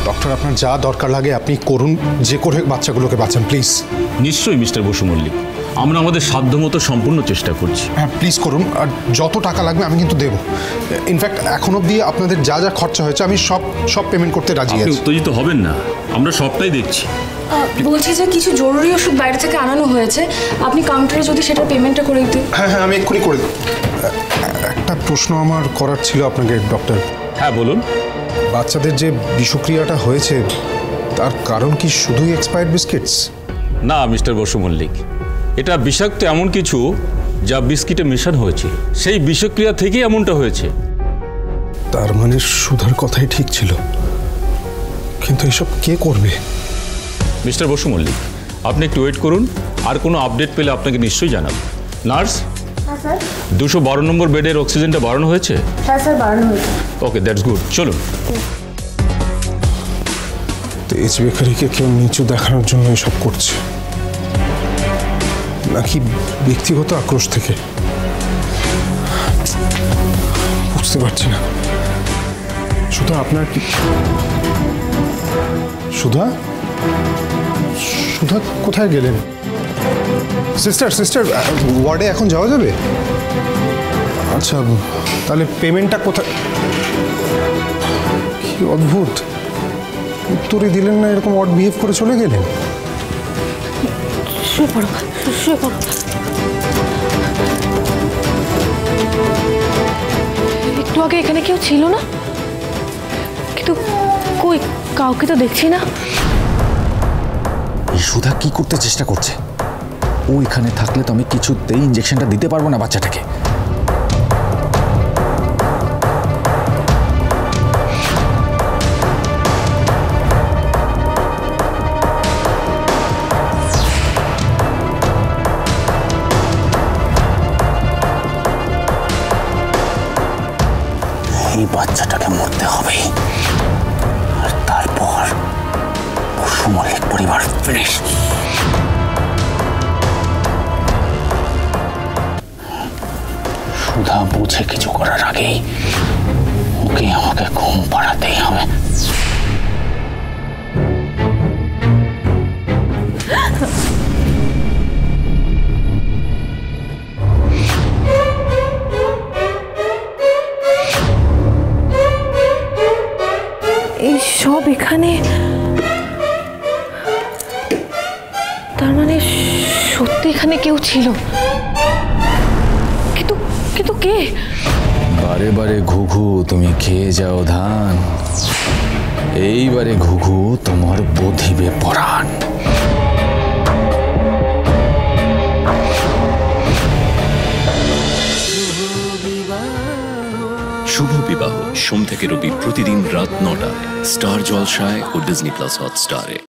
Doctor, আপনার যা দরকার লাগে আপনি করুন, যে করে বাচ্চাগুলোকে বাঁচান প্লিজ। নিশ্চয়ই মিস্টার বসু মল্লিক, আমরা আমাদের সাধ্যমতো সম্পূর্ণ চেষ্টা করছি। হ্যাঁ প্লিজ করুন, আর যত টাকা লাগবে আমি কিন্তু দেবো। ইনফ্যাক্ট এখন অবধি আপনাদের যা যা খরচা হয়েছে আমি সব পেমেন্ট করতে রাজি আছি। উত্তেজিত হবেন না, আমরা সবটাই দেখছি। বলছি যে কিছু জরুরি ওষুধ বাইরে থেকে আনানো হয়েছে, আপনি কাউন্টারে যদি সেটা পেমেন্টটা করে দিতেন। হ্যাঁ হ্যাঁ, আমি এক্ষুনি করে দেব। একটা প্রশ্ন আমার করার ছিল আপনাকে ডক্টর। হ্যাঁ বলুন। বাচ্চাদের যে বিষক্রিয়াটা হয়েছে তার কারণ কি শুধুই এক্সপায়ার্ড বিস্কিটস? না মিস্টার বসু মল্লিক, এটা বিষাক্ত এমন কিছু যা বিস্কিটে মেশানো হয়েছিল, সেই বিষক্রিয়া থেকেই এমনটা হয়েছে। তার মানে সুধার কথাই ঠিক ছিল, কিন্তু এসব কে করবে? মিস্টার বসু মল্লিক, আপনি একটু ওয়েট করুন, আর কোনো আপডেট পেলে আপনাকে নিশ্চয়ই জানাবো। নার্স, 212 নম্বর বেডের অক্সিজেনটা বাড়ানো হয়েছে? হ্যাঁ স্যার, বাড়ানো হয়েছে। ওকে, দ্যাটস গুড, চলুন। তেজ বেকারিকে কেউ নিচু দেখানোর জন্য এসব করছে, নাকি ব্যক্তিগত আক্রোশ থেকে? বুঝতে পারছি না। সুধা, আপনার কি সুধা সুধা কোথায় গেলেন? সিস্টার ওয়ার্ডে এখন যাওয়া যাবে? আচ্ছা, তাহলে পেমেন্টটা কোথায়? কি অদ্ভুত, উত্তরই দিলেন না, এরকম অড বিহেভ করে চলে গেলেন। শুয়ে পড়ো, শুয়ে পড়ো। একটু আগে এখানে কেউ ছিল না, কিন্তু কই কাউকে তো দেখছি না। এই সুধা কি করতে চেষ্টা করছে? ও এখানে থাকলে তো আমি কিছুতেই ইঞ্জেকশনটা দিতে পারবো না বাচ্চাটাকে। এই বাচ্চাটাকে মরতে হবে, আর তারপর বসু মল্লিক পরিবার ফিনিশ। সুধা বুঝে কিছু করার আগেই ওকে আমাকে ঘুম পাড়াতেই হবে। এই সব এখানে, তার মানে সত্যি এখানে কেউ ছিল, কিন্তু কে? বারে বারে ঘুঘু তুমি খেয়ে যাও ধান, এইবারে ঘুঘু তোমার বধিবে পরাণ। শুভ বিবাহ সোম থেকে রবি প্রতিদিন রাত 9টায় স্টার জলসায় ও ডিজনি প্লাস হটস্টারে।